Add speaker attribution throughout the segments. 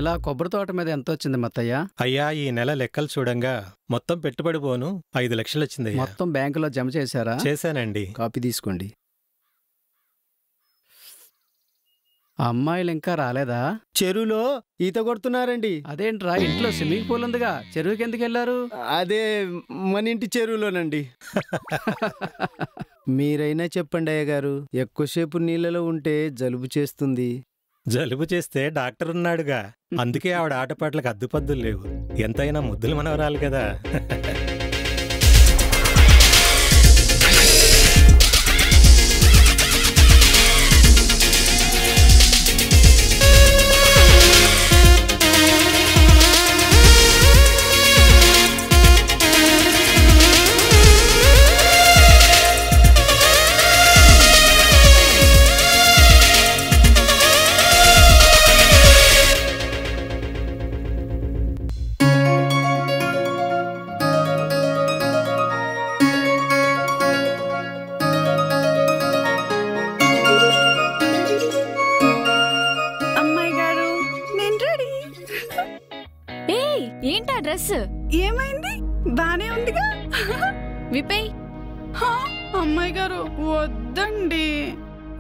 Speaker 1: నెల కొబ్బరి తోట మీద ఎంత వచ్చింది మత్తయ్య?
Speaker 2: అయ్యా, ఈ నెల లెక్కలు చూడంగా మొత్తం పెట్టుబడి పోను 5 లక్షలు వచ్చిందయ్యా.
Speaker 1: మొత్తం బ్యాంకులో జమ చేశారా?
Speaker 2: చేశానండి.
Speaker 1: కాపీ తీసుకోండి. అమ్మాయిలు ఇంకా రాలేదా?
Speaker 3: చెరువులో ఈత కొడుతున్నారండి.
Speaker 1: అదేంట్రా, ఇంట్లో స్విమ్మింగ్ పూల్ ఉందిగా, చెరువుకి ఎందుకు వెళ్ళారు?
Speaker 3: అదే మన ఇంటి చెరువులోనండి. మీరైనా చెప్పండి అయ్య గారు, ఎక్కువసేపు నీళ్ళలో ఉంటే జలుబు చేస్తుంది.
Speaker 2: జలుబు చేస్తే డాక్టర్ ఉన్నాడుగా, అందుకే ఆవిడ ఆటపాట్లకు అద్దుపద్దులు లేవు. ఎంతైనా ముద్దులు మనవరాలు కదా.
Speaker 4: ఏమైంది? బానే ఉందిగా.
Speaker 5: విపయ్.
Speaker 4: అమ్మాయి గారు వద్దండి.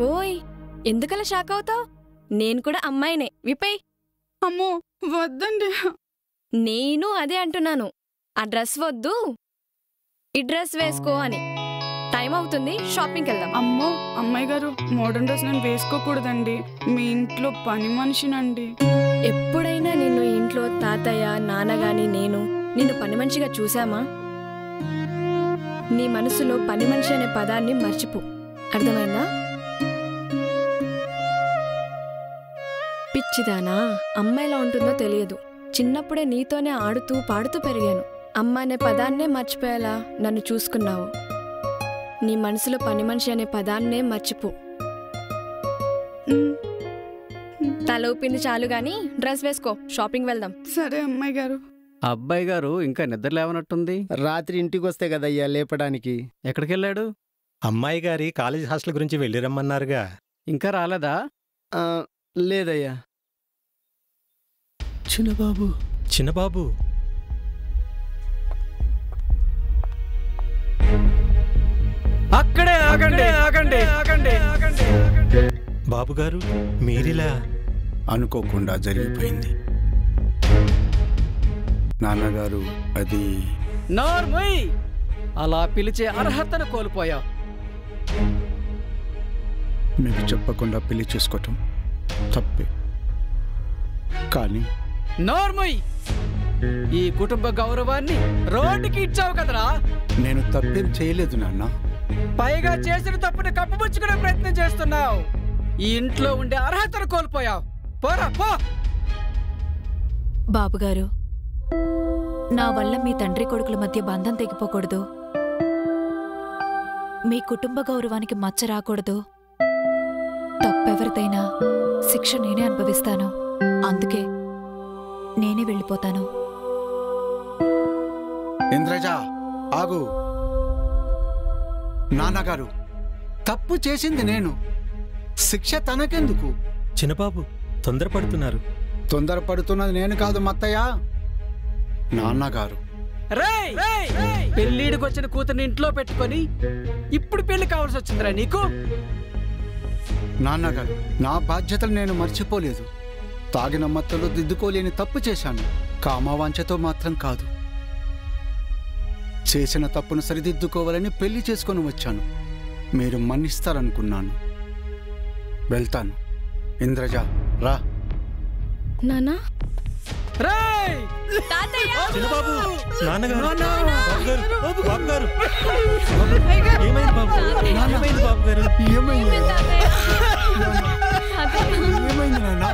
Speaker 5: ఓయ్, ఎందుకలా షాక్ అవుతావు? నేను కూడా అమ్మాయినే. విపయ్.
Speaker 4: అమ్మో వద్దండి.
Speaker 5: నేను అదే అంటున్నాను, ఆ డ్రెస్ వద్దు, ఈ డ్రెస్ వేసుకో అని. టైం అవుతుంది, షాపింగ్కి వెళ్దాం.
Speaker 4: అమ్మో అమ్మాయి గారు, మోడర్న్ డ్రెస్ నేను వేసుకోకూడదండి. మీ ఇంట్లో పని మనిషినండి.
Speaker 5: ఎప్పుడైనా నిన్ను ఇంట్లో తాతయ్య నాన్నగాని నేను నిన్ను పని మనిషిగా చూశామా? నీ మనసులో పని మనిషి అనే పదాన్ని మర్చిపో, అర్థమైందా? పిచ్చిదానా, అమ్మాయిలా ఉంటుందో తెలియదు. చిన్నప్పుడే నీతోనే ఆడుతూ పాడుతూ పెరిగాను. అమ్మ అనే పదాన్నే మర్చిపోయేలా నన్ను చూసుకున్నావు. నీ మనసులో పని మనిషి అనే పదాన్నే మర్చిపో. తల ఊపింది చాలు గాని డ్రెస్ వేసుకో, షాపింగ్ వెళ్దాం.
Speaker 4: సరే అమ్మాయి గారు.
Speaker 1: అబ్బాయి గారు ఇంకా నిద్ర లేవనట్టుంది.
Speaker 3: రాత్రి ఇంటికి వస్తే కదయ్యా లేపడానికి.
Speaker 1: ఎక్కడికెళ్ళాడు?
Speaker 2: అమ్మాయి గారి కాలేజీ హాస్టల్ గురించి వెళ్ళి రమ్మన్నారుగా.
Speaker 1: ఇంకా రాలేదా?
Speaker 3: లేదయ్యా. చిన్నబాబు.
Speaker 2: చిన్నబాబు
Speaker 1: అక్కడే ఆగండి, ఆగండి, ఆగండి, ఆగండి.
Speaker 2: బాబుగారు, మీరిలా?
Speaker 6: అనుకోకుండా జరిగిపోయింది నాన్నగారు. అది
Speaker 1: నోర్మయ్, అలా పిలిచే అర్హతను కోల్పోయావు.
Speaker 6: మీకు చెప్పకుండా పెళ్లి చేసుకోవటం తప్పే, కానీ
Speaker 1: నోర్మయ్, ఈ కుటుంబ గౌరవాన్ని రోడ్డుకి ఇచ్చావు కదరా.
Speaker 6: నేను తప్పేం చేయలేదు నాన్న.
Speaker 1: పైగా చేసిన తప్పుని కప్పుపుచ్చుకునే ప్రయత్నం చేస్తున్నావు. ఈ ఇంట్లో ఉండే అర్హతను కోల్పోయావు. పోరా పో.
Speaker 7: బాబుగారు, నా వల్ల మీ తండ్రి కొడుకుల మధ్య బంధం తెగిపోకూడదు, మీ కుటుంబ గౌరవానికి మచ్చ రాకూడదు. తప్పెవరిదైనా శిక్ష నేనే అనుభవిస్తాను. అందుకే నేనే వెళ్ళిపోతాను.
Speaker 6: ఇంద్రజ, ఆగు. నాన్నగారు, తప్పు చేసింది నేను, శిక్ష తనకెందుకు?
Speaker 2: చిన్నబాబు తొందరపడుతున్నారు.
Speaker 6: తొందరపడుతున్నది నేను కాదు మత్తయ్య, నాన్నగారు.
Speaker 1: పెళ్ళిడికి వచ్చిన కూతుర్ని ఇంట్లో పెట్టుకొని ఇప్పుడు పెళ్లి కావాల్సి వచ్చిందిరా నీకు?
Speaker 6: నాన్నగారు, నా బాధ్యతలు నేను మర్చిపోలేదు. తాగిన మత్తులో దిద్దుకోలేని తప్పు చేశాను. కామవాంఛతో మాత్రం కాదు. చేసిన తప్పును సరిదిద్దుకోవాలని పెళ్లి చేసుకొని వచ్చాను. మీరు మన్నిస్తారనుకున్నాను. వెళ్తాను. ఇంద్రజ, రా.
Speaker 5: నానా,
Speaker 2: చిన్నబాబు, నాన్నగారు, బాబుగారు, బాబుగారు. ఏమైంది బాబు? ఏమైంది బాబుగారు?
Speaker 6: ఏమైంది నాన్న?